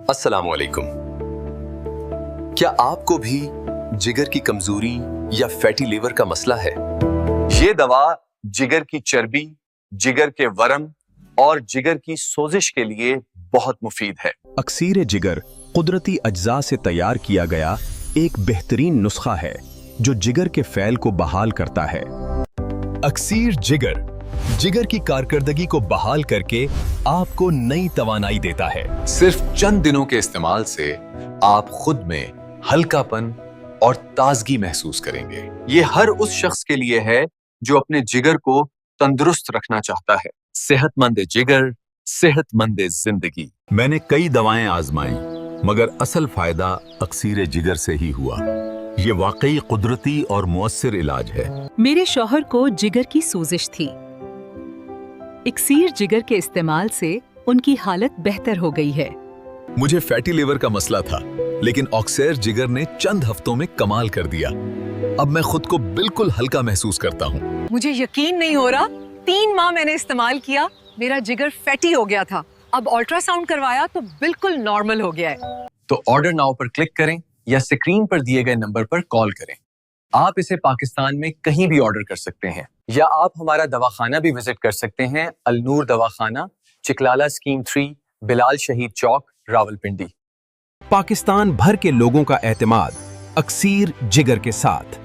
السلام علیکم۔ کیا آپ کو بھی جگر کی کمزوری یا فیٹی لیور کا مسئلہ ہے؟ یہ دوا جگر کی چربی، جگر کے ورم اور جگر کی سوزش کے لیے بہت مفید ہے۔ اکسیر جگر قدرتی اجزاء سے تیار کیا گیا ایک بہترین نسخہ ہے جو جگر کے فعل کو بحال کرتا ہے۔ اکسیر جگر جگر کی کارکردگی کو بحال کر کے آپ کو نئی توانائی دیتا ہے۔ صرف چند دنوں کے استعمال سے آپ خود میں ہلکا پن اور تازگی محسوس کریں گے۔ یہ ہر اس شخص کے لیے ہے جو اپنے جگر کو تندرست رکھنا چاہتا ہے۔ صحت مند جگر، صحت مند زندگی۔ میں نے کئی دوائیں آزمائیں مگر اصل فائدہ اکسیر جگر سے ہی ہوا۔ یہ واقعی قدرتی اور مؤثر علاج ہے۔ میرے شوہر کو جگر کی سوزش تھی۔ اکسیر جگر کے استعمال سے ان کی حالت بہتر ہو گئی ہے۔ مجھے فیٹی لیور کا مسئلہ تھا لیکن اکسیر جگر نے چند ہفتوں میں کمال کر دیا۔ اب میں خود کو بالکل ہلکا محسوس کرتا ہوں۔ مجھے یقین نہیں ہو رہا، 3 ماہ میں نے استعمال کیا، میرا جگر فیٹی ہو گیا تھا، اب الٹرا ساؤنڈ کروایا تو بالکل نارمل ہو گیا ہے۔ تو آرڈر ناؤ پر کلک کریں یا اسکرین پر دیے گئے نمبر پر کال کریں۔ آپ اسے پاکستان میں کہیں بھی آرڈر کر سکتے ہیں یا آپ ہمارا دواخانہ بھی وزٹ کر سکتے ہیں، النور دواخانہ، چکلالہ اسکیم 3، بلال شہید چوک، راولپنڈی۔ پاکستان بھر کے لوگوں کا اعتماد اکسیر جگر کے ساتھ۔